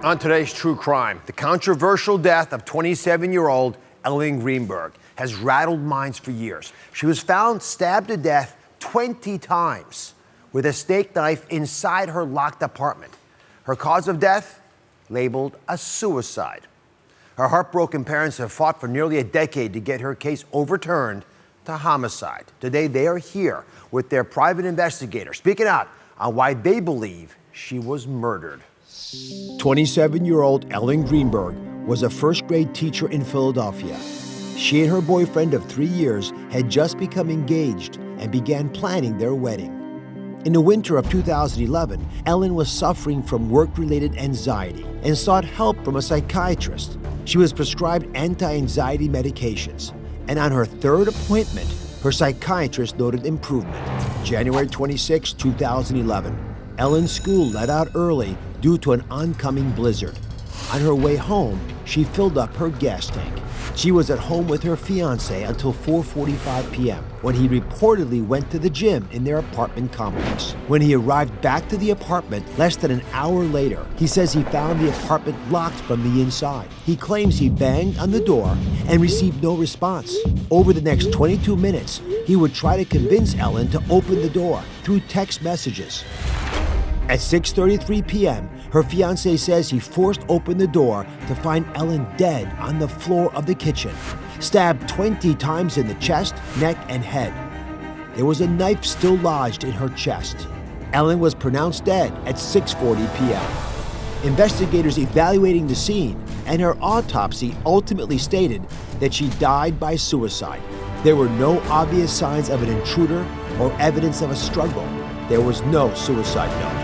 On today's True Crime, the controversial death of 27-year-old Ellen Greenberg has rattled minds for years. She was found stabbed to death 20 times with a steak knife inside her locked apartment. Her cause of death? Labeled a suicide. Her heartbroken parents have fought for nearly a decade to get her case overturned to homicide. Today, they are here with their private investigator, speaking out on why they believe she was murdered. 27-year-old Ellen Greenberg was a first-grade teacher in Philadelphia. She and her boyfriend of 3 years had just become engaged and began planning their wedding. In the winter of 2011, Ellen was suffering from work-related anxiety and sought help from a psychiatrist. She was prescribed anti-anxiety medications, and on her third appointment, her psychiatrist noted improvement. January 26, 2011, Ellen's school let out early due to an oncoming blizzard. On her way home, she filled up her gas tank. She was at home with her fiancé until 4:45 p.m. when he reportedly went to the gym in their apartment complex. When he arrived back to the apartment less than an hour later, he says he found the apartment locked from the inside. He claims he banged on the door and received no response. Over the next 22 minutes, he would try to convince Ellen to open the door through text messages. At 6:33 p.m., her fiancé says he forced open the door to find Ellen dead on the floor of the kitchen, stabbed 20 times in the chest, neck, and head. There was a knife still lodged in her chest. Ellen was pronounced dead at 6:40 p.m. Investigators evaluating the scene and her autopsy ultimately stated that she died by suicide. There were no obvious signs of an intruder or evidence of a struggle. There was no suicide note.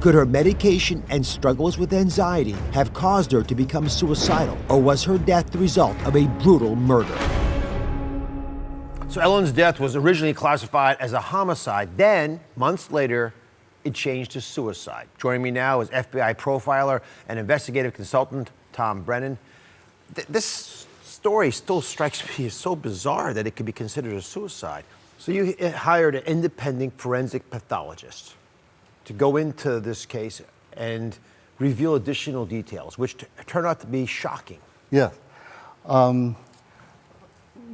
Could her medication and struggles with anxiety have caused her to become suicidal, or was her death the result of a brutal murder? So Ellen's death was originally classified as a homicide. Then, months later, it changed to suicide. Joining me now is FBI profiler and investigative consultant Tom Brennan. This story still strikes me as so bizarre that it could be considered a suicide. So you hired an independent forensic pathologist to go into this case and reveal additional details, which turned out to be shocking. Yes.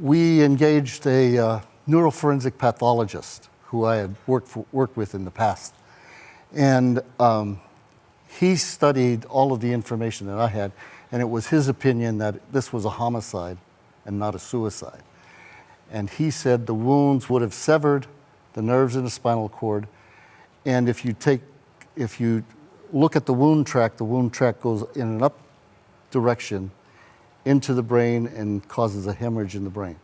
We engaged a neuroforensic pathologist who I had worked with in the past. And he studied all of the information that I had, and it was his opinion that this was a homicide and not a suicide. And he said the wounds would have severed the nerves in the spinal cord. And if you look at the wound track goes in an up direction into the brain and causes a hemorrhage in the brain.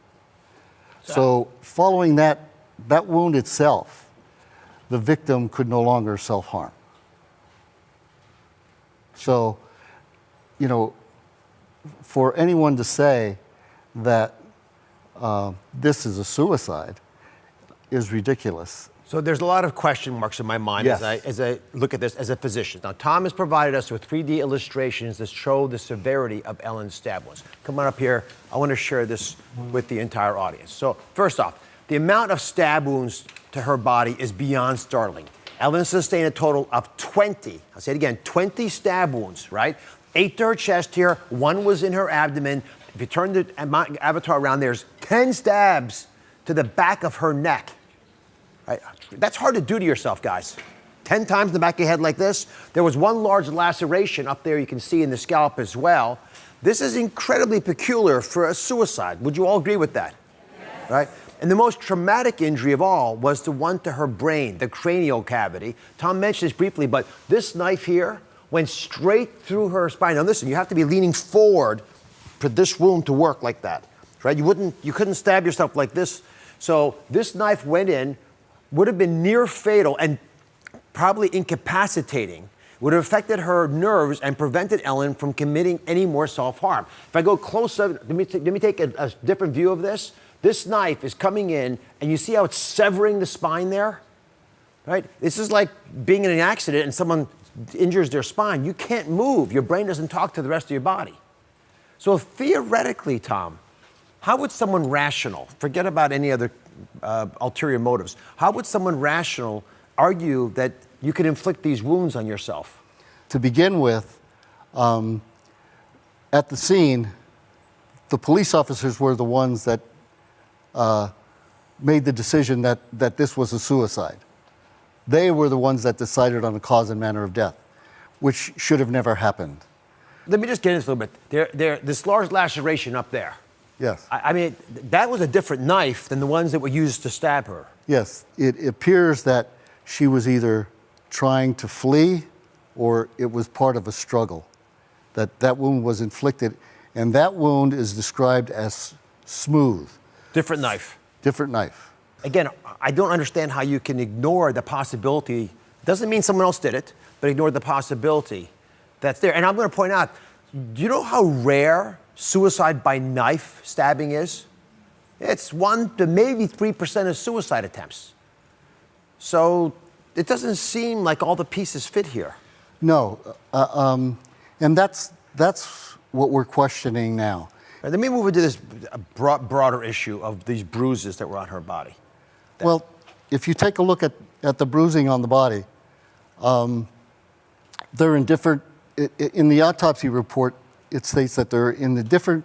So following that wound itself, the victim could no longer self-harm. So, you know, for anyone to say that this is a suicide is ridiculous. So there's a lot of question marks in my mind. Yes. as I look at this as a physician. Now, Tom has provided us with 3D illustrations that show the severity of Ellen's stab wounds. Come on up here. I want to share this with the entire audience. So first off, the amount of stab wounds to her body is beyond startling. Ellen sustained a total of 20, I'll say it again, 20 stab wounds, right? 8 to her chest here, 1 was in her abdomen. If you turn the avatar around, there's 10 stabs to the back of her neck. Right? That's hard to do to yourself, guys. 10 times in the back of your head like this. There was 1 large laceration up there you can see in the scalp as well. This is incredibly peculiar for a suicide. Would you all agree with that? Yes. Right? And the most traumatic injury of all was the one to her brain, the cranial cavity. Tom mentioned this briefly, but this knife here went straight through her spine. Now listen, you have to be leaning forward for this wound to work like that, right? You couldn't stab yourself like this. So this knife went in, would have been near fatal and probably incapacitating, would have affected her nerves and prevented Ellen from committing any more self-harm. If I go closer, let me take a different view of this. This knife is coming in, and you see how it's severing the spine there? Right? This is like being in an accident and someone injures their spine. You can't move. Your brain doesn't talk to the rest of your body. So theoretically, Tom, how would someone rational, forget about any other ulterior motives, how would someone rational argue that you could inflict these wounds on yourself? to begin with, at the scene, the police officers were the ones that made the decision that this was a suicide. They were the ones that decided on the cause and manner of death, which should have never happened. Let me just get into this a little bit. This large laceration up there. Yes. I mean, that was a different knife than the ones that were used to stab her. Yes, it appears that she was either trying to flee or it was part of a struggle. That wound was inflicted, and that wound is described as smooth. Different knife. Different knife. Again, I don't understand how you can ignore the possibility. Doesn't mean someone else did it, but ignore the possibility that's there. And I'm going to point out, do you know how rare suicide by knife stabbing is? It's 1 to maybe 3% of suicide attempts. So it doesn't seem like all the pieces fit here. No, and that's what we're questioning now. Right, let me move into this broader issue of these bruises that were on her body. Well, if you take a look at the bruising on the body, they're in different, in the autopsy report, it states that they're in the different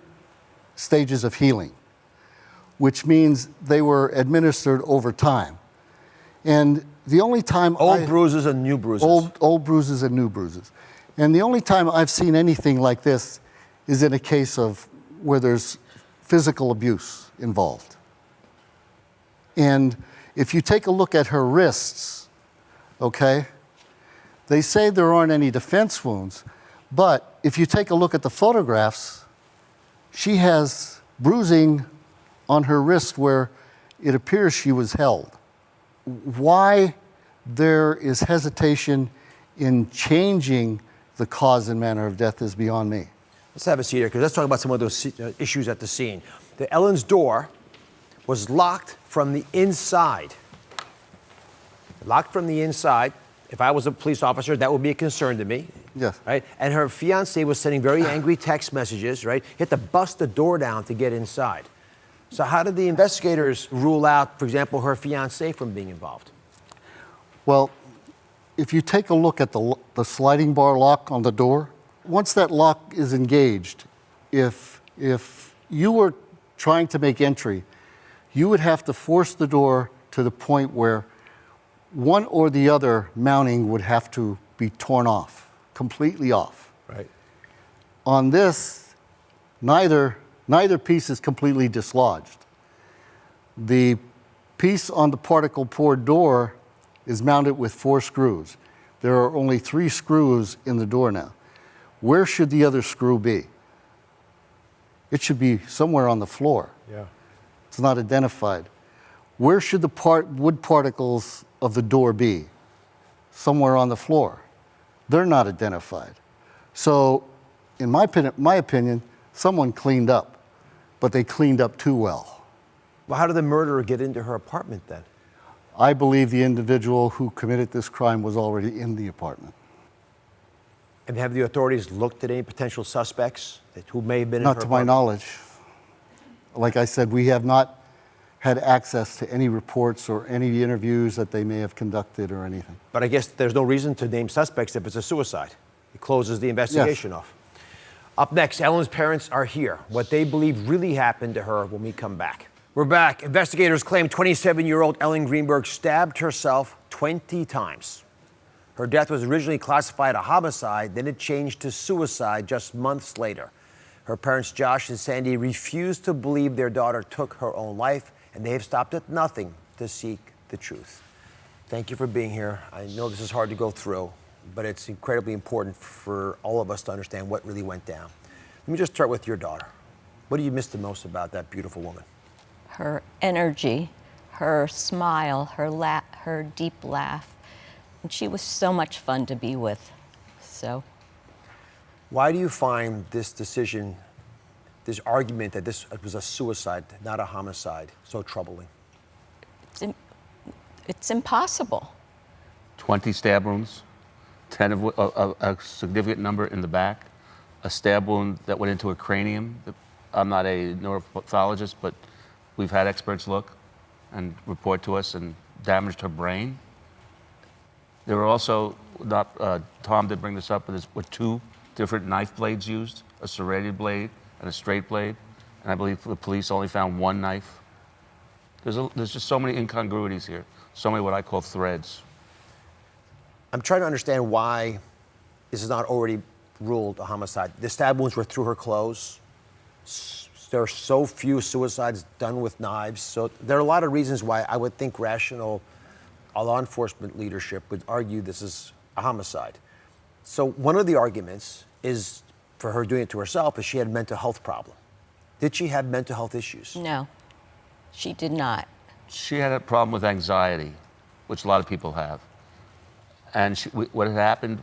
stages of healing, which means they were administered over time. And the only time Old bruises and new bruises. Old bruises and new bruises. And the only time I've seen anything like this is in a case of where there's physical abuse involved. And if you take a look at her wrists, okay, they say there aren't any defense wounds, but if you take a look at the photographs, she has bruising on her wrist where it appears she was held. Why there is hesitation in changing the cause and manner of death is beyond me. Let's have a seat here, because let's talk about some of those issues at the scene. The Ellen's door was locked from the inside. Locked from the inside. If I was a police officer, that would be a concern to me. Yes. Right? And her fiancé was sending very angry text messages, right? He had to bust the door down to get inside. So how did the investigators rule out, for example, her fiancé from being involved? Well, if you take a look at the sliding bar lock on the door, once that lock is engaged, if you were trying to make entry, you would have to force the door to the point where one or the other mounting would have to be torn off, completely off. Right. On this, neither piece is completely dislodged. The piece on the particle port door is mounted with 4 screws. There are only 3 screws in the door now. Where should the other screw be? It should be somewhere on the floor. Yeah. It's not identified. Where should the wood particles of the door be? Somewhere on the floor. They're not identified. So, in my opinion, someone cleaned up, but they cleaned up too well. Well, how did the murderer get into her apartment then? I believe the individual who committed this crime was already in the apartment. And have the authorities looked at any potential suspects who may have been in her Not to my apartment? knowledge. Like I said, we have not had access to any reports or any interviews that they may have conducted or anything. But I guess there's no reason to name suspects if it's a suicide. It closes the investigation off. Up next, Ellen's parents are here. What they believe really happened to her when we come back. We're back. Investigators claim 27-year-old Ellen Greenberg stabbed herself 20 times. Her death was originally classified a homicide, then it changed to suicide just months later. Her parents, Josh and Sandy, refused to believe their daughter took her own life, and they have stopped at nothing to seek the truth. Thank you for being here. I know this is hard to go through, but it's incredibly important for all of us to understand what really went down. Let me just start with your daughter. What do you miss the most about that beautiful woman? Her energy, her smile, her deep laugh. And she was so much fun to be with. So. Why do you find this decision, this argument that this was a suicide, not a homicide, so troubling? It's impossible. 20 stab wounds, 10 of a significant number in the back, a stab wound that went into her cranium. I'm not a neuropathologist, but we've had experts look and report to us and damaged her brain. There were also, not, Tom did bring this up, but there were 2 different knife blades used, a serrated blade and a straight blade. And I believe the police only found 1 knife. There's just so many incongruities here, so many what I call threads. I'm trying to understand why this is not already ruled a homicide. The stab wounds were through her clothes. There are so few suicides done with knives. So there are a lot of reasons why I would think rational law enforcement leadership would argue this is a homicide. So one of the arguments is for her doing it to herself is she had a mental health problem. Did she have mental health issues? No, she did not. She had a problem with anxiety, which a lot of people have. And what had happened,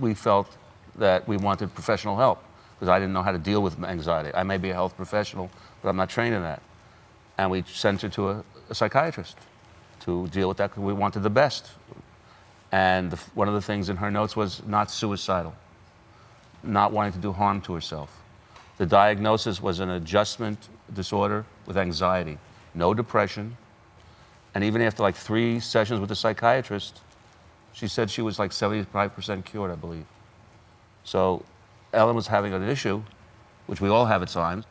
we felt that we wanted professional help because I didn't know how to deal with anxiety. I may be a health professional, but I'm not trained in that. And we sent her to a psychiatrist to deal with that because we wanted the best. And one of the things in her notes was not suicidal, not wanting to do harm to herself. The diagnosis was an adjustment disorder with anxiety, no depression. And even after like 3 sessions with the psychiatrist, she said she was like 75% cured, I believe. So Ellen was having an issue, which we all have at times.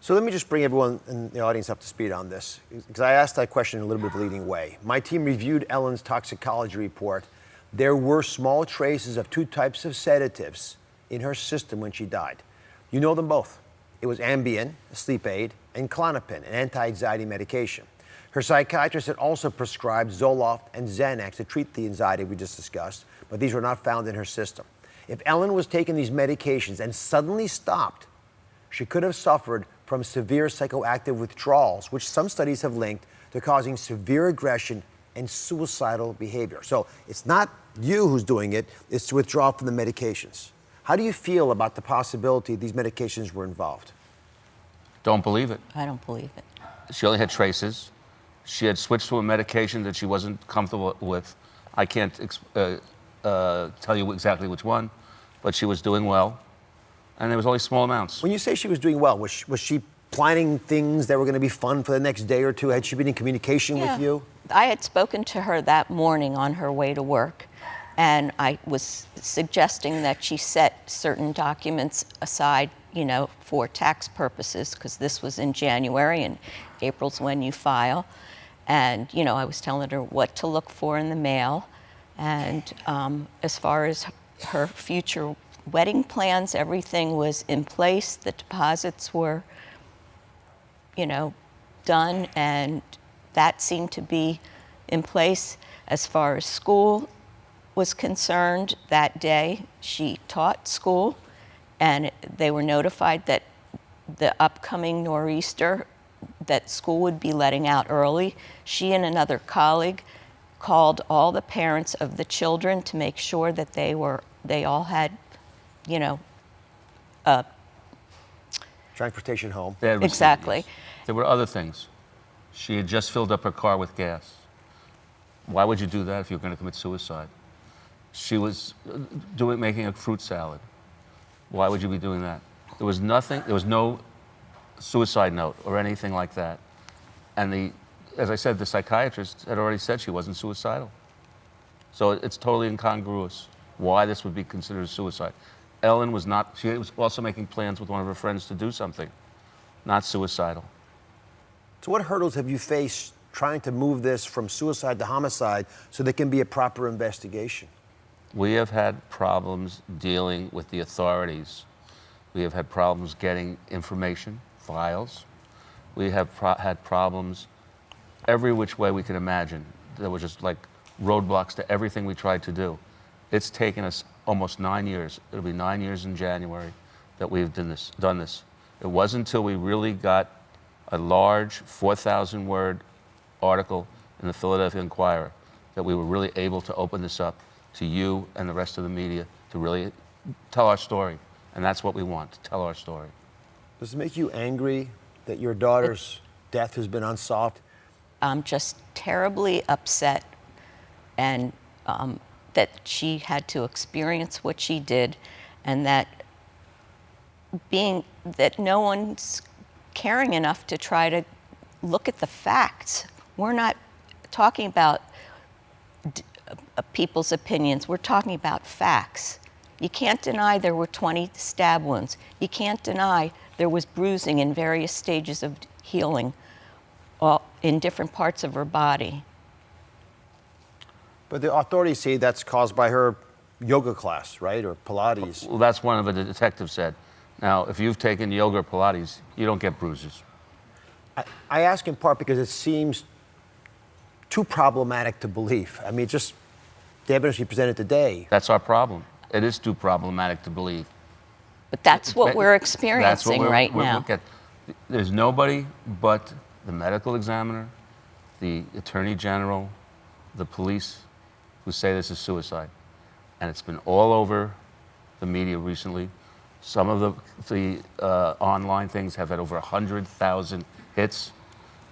So let me just bring everyone in the audience up to speed on this, because I asked that question in a little bit of a leading way. My team reviewed Ellen's toxicology report. There were small traces of 2 types of sedatives in her system when she died. You know them both. It was Ambien, a sleep aid, and Klonopin, an anti-anxiety medication. Her psychiatrist had also prescribed Zoloft and Xanax to treat the anxiety we just discussed, but these were not found in her system. If Ellen was taking these medications and suddenly stopped, she could have suffered from severe psychoactive withdrawals, which some studies have linked to causing severe aggression and suicidal behavior. So it's not you who's doing it, it's to withdraw from the medications. How do you feel about the possibility these medications were involved? Don't believe it. I don't believe it. She only had traces. She had switched to a medication that she wasn't comfortable with. I can't tell you exactly which one, but she was doing well. And there was only small amounts. When you say she was doing well, was she planning things that were going to be fun for the next day or two? Had she been in communication with you? I had spoken to her that morning on her way to work, and I was suggesting that she set certain documents aside, you know, for tax purposes, because this was in January and April's when you file. And, you know, I was telling her what to look for in the mail. And as far as her future wedding plans, everything was in place. The deposits were, you know, done, and that seemed to be in place. As far as school was concerned, that day she taught school, and they were notified that the upcoming nor'easter, that school would be letting out early. She and another colleague called all the parents of the children to make sure that they all had, you know, Transportation home. They had received exactly. these. There were other things. She had just filled up her car with gas. Why would you do that if you're going to commit suicide? She was making a fruit salad. Why would you be doing that? There was nothing, there was no suicide note or anything like that. And as I said, the psychiatrist had already said she wasn't suicidal. So it's totally incongruous why this would be considered suicide. Ellen was not, she was also making plans with one of her friends to do something, not suicidal. So what hurdles have you faced trying to move this from suicide to homicide so there can be a proper investigation? We have had problems dealing with the authorities. We have had problems getting information, files. We have had problems every which way we could imagine. There were just like roadblocks to everything we tried to do. It's taken us almost 9 years. It'll be 9 years in January that we've done this. It wasn't until we really got a large 4,000-word article in the Philadelphia Inquirer that we were really able to open this up to you and the rest of the media to really tell our story. And that's what we want, to tell our story. Does it make you angry that your daughter's death has been unsolved? I'm just terribly upset, and that she had to experience what she did, and that no one's caring enough to try to look at the facts. We're not talking about people's opinions. We're talking about facts. You can't deny there were 20 stab wounds. You can't deny there was bruising in various stages of healing in different parts of her body. But the authorities say that's caused by her yoga class, right, or Pilates. Well, that's one of the detectives said. Now, if you've taken yoga or Pilates, you don't get bruises. I ask in part because it seems too problematic to believe. I mean, just the evidence we presented today. That's our problem. It is too problematic to believe. But that's what we're That's experiencing what right we're now. look at. There's nobody but the medical examiner, the attorney general, the police who say this is suicide. And it's been all over the media recently. Some of the online things have had over 100,000 hits,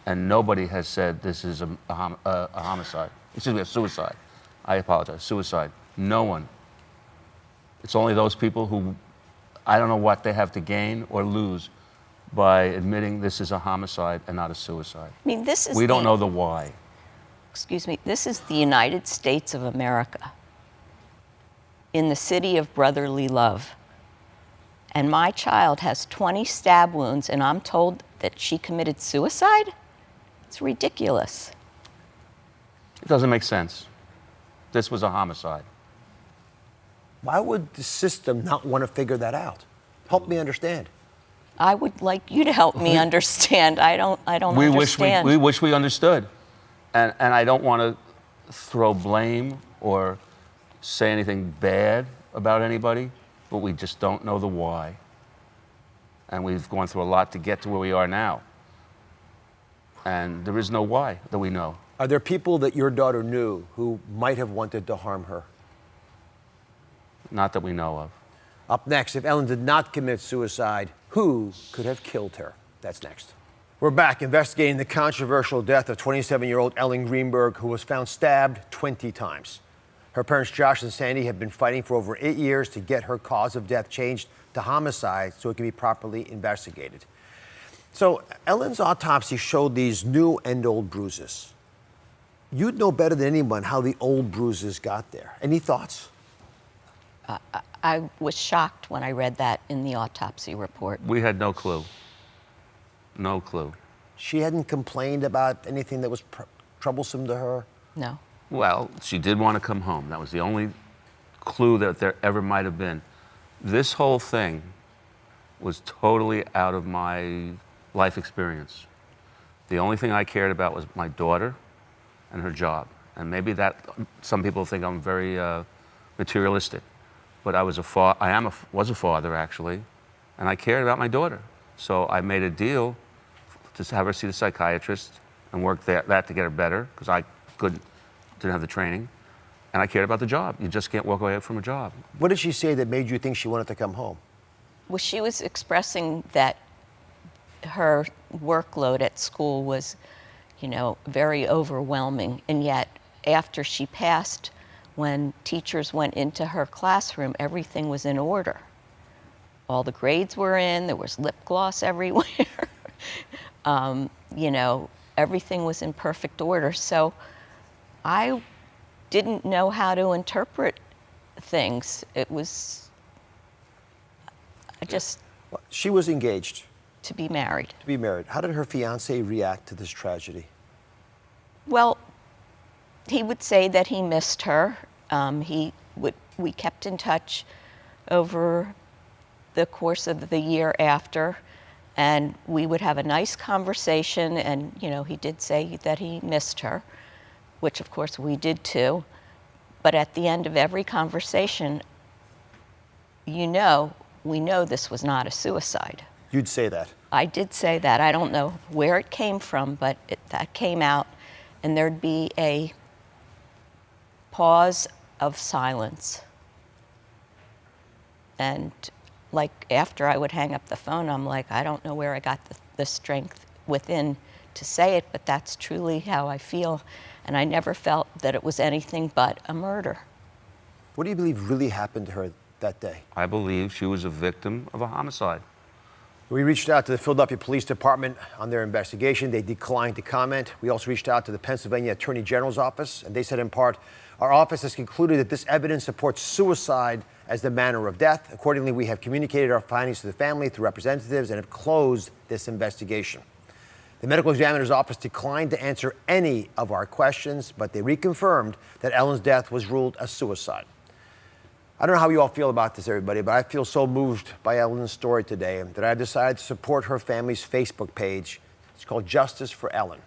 and nobody has said this is a homicide. Excuse me, a suicide. I apologize, suicide. No one. It's only those people who, I don't know what they have to gain or lose by admitting this is a homicide and not a suicide. I mean, this is We don't know the why. Excuse me, this is the United States of America, in the city of brotherly love. And my child has 20 stab wounds, and I'm told that she committed suicide? It's ridiculous. It doesn't make sense. This was a homicide. Why would the system not want to figure that out? Help me understand. I would like you to help me understand. I don't understand. We wish we understood. And I don't want to throw blame or say anything bad about anybody, but we just don't know the why. And we've gone through a lot to get to where we are now. And there is no why that we know. Are there people that your daughter knew who might have wanted to harm her? Not that we know of. Up next, if Ellen did not commit suicide, who could have killed her? That's next. We're back investigating the controversial death of 27-year-old Ellen Greenberg, who was found stabbed 20 times. Her parents, Josh and Sandy, have been fighting for over 8 years to get her cause of death changed to homicide so it can be properly investigated. So Ellen's autopsy showed these new and old bruises. You'd know better than anyone how the old bruises got there. Any thoughts? I was shocked when I read that in the autopsy report. We had no clue. No clue. She hadn't complained about anything that was troublesome to her? No. Well, she did want to come home. That was the only clue that there ever might have been. This whole thing was totally out of my life experience. The only thing I cared about was my daughter and her job. And maybe that, some people think I'm very materialistic, but I was a father actually, and I cared about my daughter. So I made a deal to have her see the psychiatrist and work that to get her better, because I didn't have the training, and I cared about the job. You just can't walk away from a job. What did she say that made you think she wanted to come home? Well, she was expressing that her workload at school was, very overwhelming. And yet, after she passed, when teachers went into her classroom, everything was in order. All the grades were in, there was lip gloss everywhere. Everything was in perfect order. So I didn't know how to interpret things. She was engaged. To be married. To be married. How did her fiancé react to this tragedy? Well, he would say that he missed her. We kept in touch over the course of the year after, and we would have a nice conversation, and he did say that he missed her, which of course we did too. But at the end of every conversation, we know this was not a suicide. You'd say that? I did say that. I don't know where it came from, but that came out, and there'd be a pause of silence. And after I would hang up the phone, I'm like, I don't know where I got the strength within to say it, but that's truly how I feel. And I never felt that it was anything but a murder. What do you believe really happened to her that day? I believe she was a victim of a homicide. We reached out to the Philadelphia Police Department on their investigation. They declined to comment. We also reached out to the Pennsylvania Attorney General's office, and they said in part, our office has concluded that this evidence supports suicide as the manner of death. Accordingly, we have communicated our findings to the family through representatives and have closed this investigation. The medical examiner's office declined to answer any of our questions, but they reconfirmed that Ellen's death was ruled a suicide. I don't know how you all feel about this, everybody, but I feel so moved by Ellen's story today that I decided to support her family's Facebook page. It's called Justice for Ellen.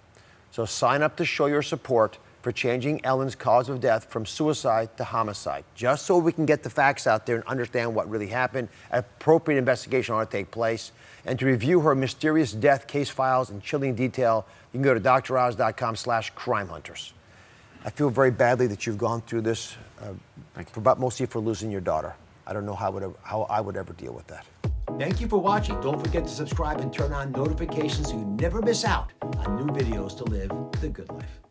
So sign up to show your support for changing Ellen's cause of death from suicide to homicide, just so we can get the facts out there and understand what really happened. An appropriate investigation ought to take place. And to review her mysterious death case files in chilling detail, you can go to droz.com/crimehunters. I feel very badly that you've gone through this, but mostly for losing your daughter. I don't know how I would ever deal with that. Thank you for watching. Don't forget to subscribe and turn on notifications so you never miss out on new videos to live the good life.